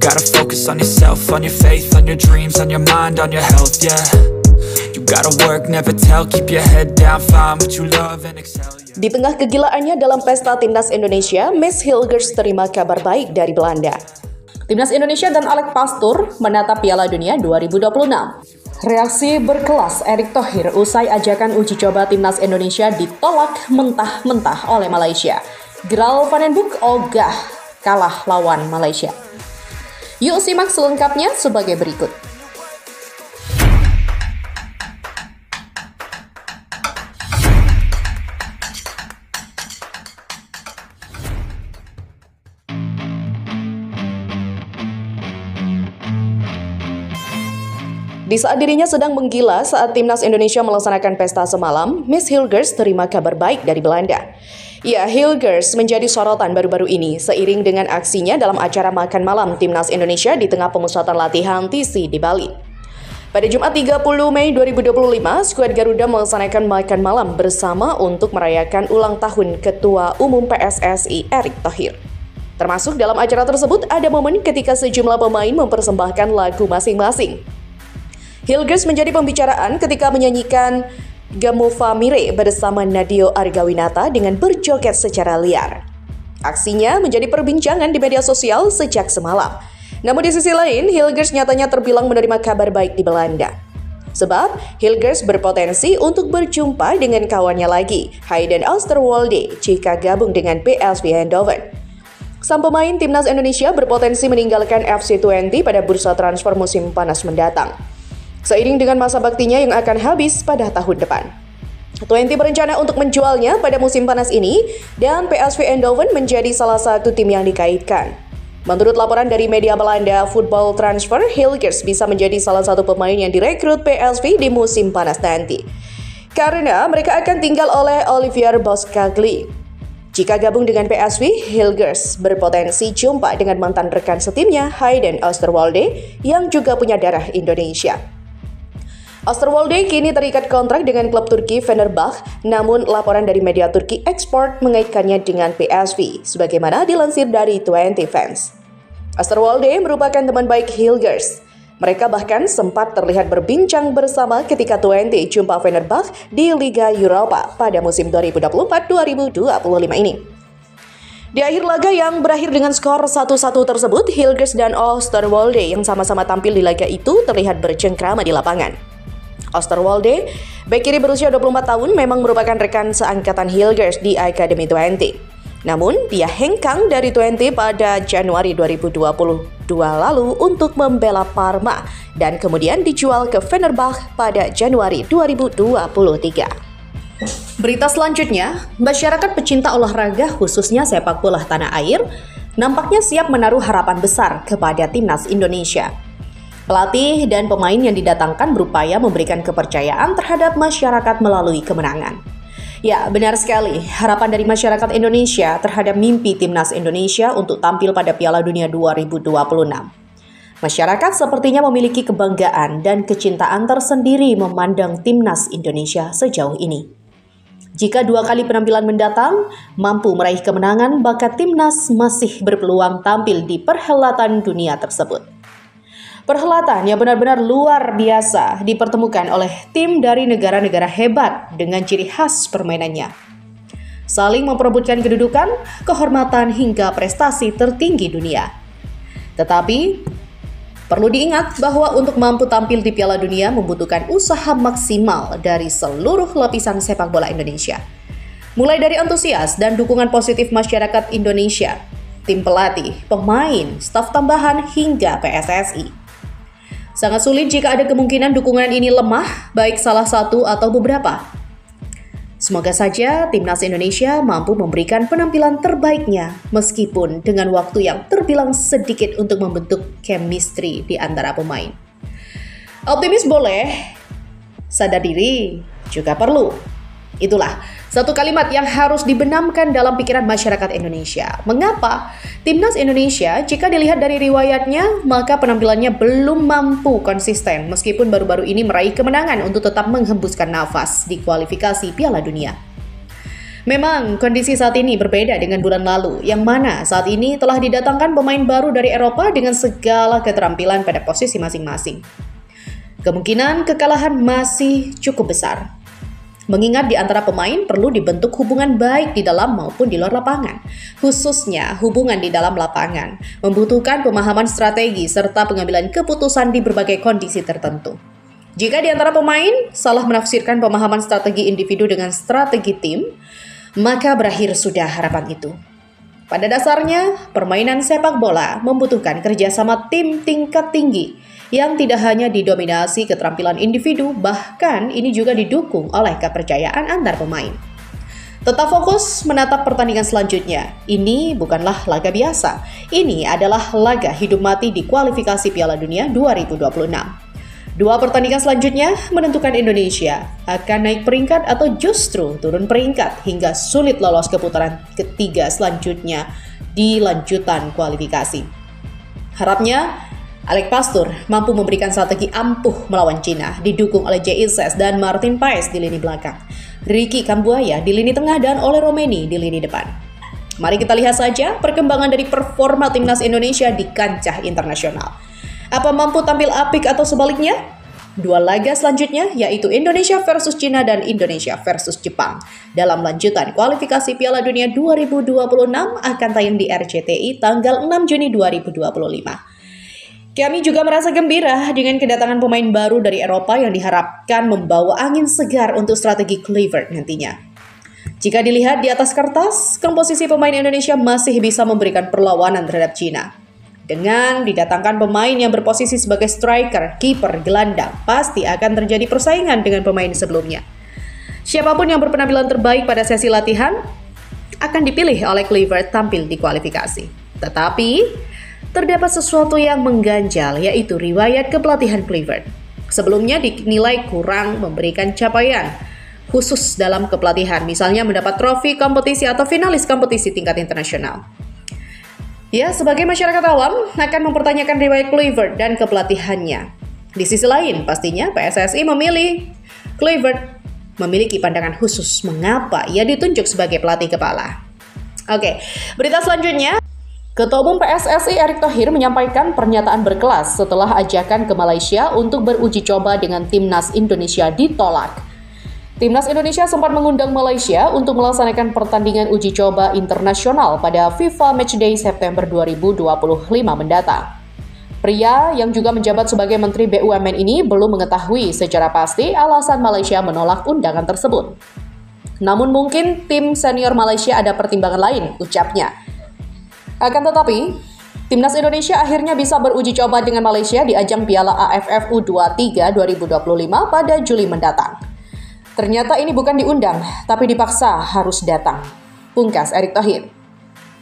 gotta focus on yourself, on your faith, on your dreams, on your mind, on your health, yeah. You gotta work, never tell, keep your head down, find what you love and excel, yeah. Di tengah kegilaannya dalam pesta Timnas Indonesia, Miss Hilgers terima kabar baik dari Belanda. Timnas Indonesia dan Alex Pastoor menatap Piala Dunia 2026. Reaksi berkelas Erick Thohir usai ajakan uji coba Timnas Indonesia ditolak mentah-mentah oleh Malaysia. Gral Van den Boeck ogah kalah lawan Malaysia. Yuk simak selengkapnya sebagai berikut. Di saat dirinya sedang menggila saat Timnas Indonesia melaksanakan pesta semalam, Miss Hilgers terima kabar baik dari Belanda. Ya, Hilgers menjadi sorotan baru-baru ini seiring dengan aksinya dalam acara makan malam Timnas Indonesia di tengah pemusatan latihan TC di Bali. Pada Jumat 30 Mei 2025, skuad Garuda melaksanakan makan malam bersama untuk merayakan ulang tahun Ketua Umum PSSI Erick Thohir. Termasuk dalam acara tersebut ada momen ketika sejumlah pemain mempersembahkan lagu masing-masing. Hilgers menjadi pembicaraan ketika menyanyikan Gamuva Mire bersama Nadio Argawinata dengan berjoget secara liar. Aksinya menjadi perbincangan di media sosial sejak semalam. Namun di sisi lain, Hilgers nyatanya terbilang menerima kabar baik di Belanda. Sebab, Hilgers berpotensi untuk berjumpa dengan kawannya lagi, Hayden Oosterwolde, jika gabung dengan PSV Eindhoven. Sang pemain Timnas Indonesia berpotensi meninggalkan FC20 pada bursa transfer musim panas mendatang, seiring dengan masa baktinya yang akan habis pada tahun depan. 20 berencana untuk menjualnya pada musim panas ini dan PSV Eindhoven menjadi salah satu tim yang dikaitkan. Menurut laporan dari media Belanda Football Transfer, Hilgers bisa menjadi salah satu pemain yang direkrut PSV di musim panas nanti, karena mereka akan tinggal oleh Olivier Boskagli. Jika gabung dengan PSV, Hilgers berpotensi jumpa dengan mantan rekan setimnya Hayden Oosterwolde yang juga punya darah Indonesia. Oosterwolde kini terikat kontrak dengan klub Turki Fenerbahce, namun laporan dari media Turki Export mengaitkannya dengan PSV, sebagaimana dilansir dari 20 Fans. Oosterwolde merupakan teman baik Hilgers. Mereka bahkan sempat terlihat berbincang bersama ketika 20 jumpa Fenerbahce di Liga Eropa pada musim 2024-2025 ini. Di akhir laga yang berakhir dengan skor 1-1 tersebut, Hilgers dan Oosterwolde yang sama-sama tampil di laga itu terlihat bercengkrama di lapangan. Oosterwolde, bek kiri berusia 24 tahun, memang merupakan rekan seangkatan Hilgers di Academy 20. Namun, dia hengkang dari 20 pada Januari 2022 lalu untuk membela Parma dan kemudian dijual ke Fenerbahce pada Januari 2023. Berita selanjutnya, masyarakat pecinta olahraga khususnya sepak bola tanah air nampaknya siap menaruh harapan besar kepada Timnas Indonesia. Pelatih dan pemain yang didatangkan berupaya memberikan kepercayaan terhadap masyarakat melalui kemenangan. Ya, benar sekali. Harapan dari masyarakat Indonesia terhadap mimpi Timnas Indonesia untuk tampil pada Piala Dunia 2026. Masyarakat sepertinya memiliki kebanggaan dan kecintaan tersendiri memandang Timnas Indonesia sejauh ini. Jika 2 kali penampilan mendatang mampu meraih kemenangan, maka Timnas masih berpeluang tampil di perhelatan dunia tersebut. Perhelatan yang benar-benar luar biasa dipertemukan oleh tim dari negara-negara hebat dengan ciri khas permainannya. Saling memperebutkan kedudukan, kehormatan hingga prestasi tertinggi dunia. Tetapi, perlu diingat bahwa untuk mampu tampil di Piala Dunia membutuhkan usaha maksimal dari seluruh lapisan sepak bola Indonesia. Mulai dari antusias dan dukungan positif masyarakat Indonesia, tim pelatih, pemain, staf tambahan hingga PSSI. Sangat sulit jika ada kemungkinan dukungan ini lemah, baik salah satu atau beberapa. Semoga saja Timnas Indonesia mampu memberikan penampilan terbaiknya meskipun dengan waktu yang terbilang sedikit untuk membentuk chemistry di antara pemain. Optimis boleh, sadar diri juga perlu. Itulah satu kalimat yang harus dibenamkan dalam pikiran masyarakat Indonesia. Mengapa? Timnas Indonesia, jika dilihat dari riwayatnya, maka penampilannya belum mampu konsisten meskipun baru-baru ini meraih kemenangan untuk tetap menghembuskan nafas di kualifikasi Piala Dunia. Memang kondisi saat ini berbeda dengan bulan lalu, yang mana saat ini telah didatangkan pemain baru dari Eropa dengan segala keterampilan pada posisi masing-masing. Kemungkinan kekalahan masih cukup besar. Mengingat di antara pemain perlu dibentuk hubungan baik di dalam maupun di luar lapangan. Khususnya hubungan di dalam lapangan, membutuhkan pemahaman strategi serta pengambilan keputusan di berbagai kondisi tertentu. Jika di antara pemain salah menafsirkan pemahaman strategi individu dengan strategi tim, maka berakhir sudah harapan itu. Pada dasarnya, permainan sepak bola membutuhkan kerjasama tim tingkat tinggi yang tidak hanya didominasi keterampilan individu, bahkan ini juga didukung oleh kepercayaan antar pemain. Tetap fokus menatap pertandingan selanjutnya. Ini bukanlah laga biasa. Ini adalah laga hidup mati di kualifikasi Piala Dunia 2026. Dua pertandingan selanjutnya menentukan Indonesia akan naik peringkat atau justru turun peringkat hingga sulit lolos ke putaran ketiga selanjutnya di lanjutan kualifikasi. Harapnya Alex Pastur mampu memberikan strategi ampuh melawan Cina, didukung oleh Jay Ises dan Martin Paes di lini belakang, Ricky Kambuaya di lini tengah dan Ole Romeni di lini depan. Mari kita lihat saja perkembangan dari performa timnas Indonesia di kancah internasional. Apa mampu tampil apik atau sebaliknya? Dua laga selanjutnya yaitu Indonesia versus Cina dan Indonesia versus Jepang dalam lanjutan kualifikasi Piala Dunia 2026 akan tayang di RCTI tanggal 6 Juni 2025. Kami juga merasa gembira dengan kedatangan pemain baru dari Eropa yang diharapkan membawa angin segar untuk strategi Kluivert nantinya. Jika dilihat di atas kertas, komposisi pemain Indonesia masih bisa memberikan perlawanan terhadap Cina. Dengan didatangkan pemain yang berposisi sebagai striker, kiper, gelandang, pasti akan terjadi persaingan dengan pemain sebelumnya. Siapapun yang berpenampilan terbaik pada sesi latihan akan dipilih oleh Kluivert tampil di kualifikasi. Tetapi, terdapat sesuatu yang mengganjal, yaitu riwayat kepelatihan Kluivert. Sebelumnya dinilai kurang memberikan capaian khusus dalam kepelatihan, misalnya mendapat trofi kompetisi atau finalis kompetisi tingkat internasional. Ya, sebagai masyarakat awam akan mempertanyakan riwayat Kluivert dan kepelatihannya. Di sisi lain, pastinya PSSI memilih Kluivert memiliki pandangan khusus mengapa ia ditunjuk sebagai pelatih kepala. Oke, berita selanjutnya. Ketua Umum PSSI Erick Thohir menyampaikan pernyataan berkelas setelah ajakan ke Malaysia untuk beruji coba dengan Timnas Indonesia ditolak. Timnas Indonesia sempat mengundang Malaysia untuk melaksanakan pertandingan uji coba internasional pada FIFA Matchday September 2025 mendatang. Pria yang juga menjabat sebagai Menteri BUMN ini belum mengetahui secara pasti alasan Malaysia menolak undangan tersebut. Namun mungkin tim senior Malaysia ada pertimbangan lain, ucapnya. Akan tetapi, Timnas Indonesia akhirnya bisa beruji coba dengan Malaysia di ajang Piala AFF U23 2025 pada Juli mendatang. Ternyata ini bukan diundang, tapi dipaksa harus datang, pungkas Erick Thohir.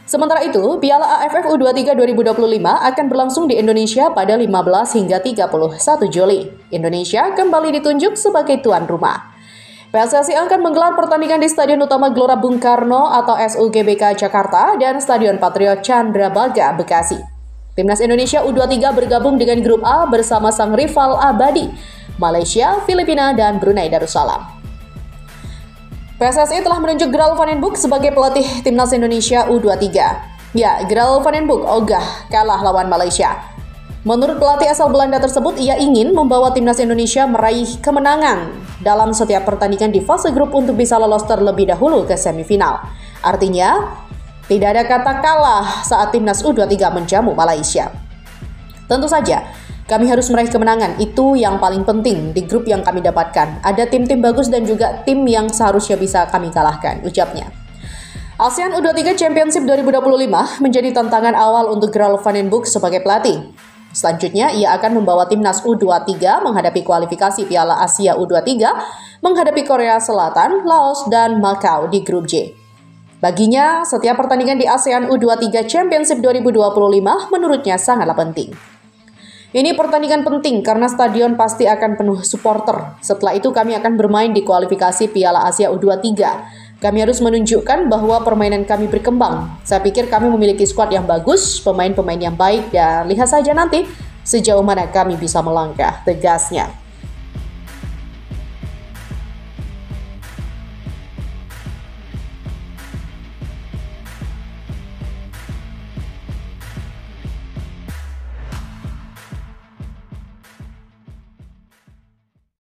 Sementara itu, Piala AFF U23 2025 akan berlangsung di Indonesia pada 15 hingga 31 Juli. Indonesia kembali ditunjuk sebagai tuan rumah. PSSI akan menggelar pertandingan di Stadion Utama Gelora Bung Karno atau SUGBK Jakarta dan Stadion Patriot Candrabaga Bekasi. Timnas Indonesia U23 bergabung dengan grup A bersama sang rival abadi, Malaysia, Filipina, dan Brunei Darussalam. PSSI telah menunjuk Gral Van den Boeck sebagai pelatih Timnas Indonesia U23. Ya, Gral Van den Boeck ogah kalah lawan Malaysia. Menurut pelatih asal Belanda tersebut, ia ingin membawa Timnas Indonesia meraih kemenangan dalam setiap pertandingan di fase grup untuk bisa lolos terlebih dahulu ke semifinal. Artinya, tidak ada kata kalah saat Timnas U23 menjamu Malaysia. Tentu saja, kami harus meraih kemenangan, itu yang paling penting di grup yang kami dapatkan. Ada tim-tim bagus dan juga tim yang seharusnya bisa kami kalahkan, ucapnya. ASEAN U23 Championship 2025 menjadi tantangan awal untuk Gral Van den Boeck sebagai pelatih. Selanjutnya, ia akan membawa Timnas U23 menghadapi kualifikasi Piala Asia U23, menghadapi Korea Selatan, Laos, dan Macau di grup J. Baginya, setiap pertandingan di ASEAN U23 Championship 2025 menurutnya sangatlah penting. Ini pertandingan penting karena stadion pasti akan penuh supporter. Setelah itu kami akan bermain di kualifikasi Piala Asia U23. Kami harus menunjukkan bahwa permainan kami berkembang. Saya pikir kami memiliki skuad yang bagus, pemain-pemain yang baik, dan lihat saja nanti sejauh mana kami bisa melangkah, tegasnya.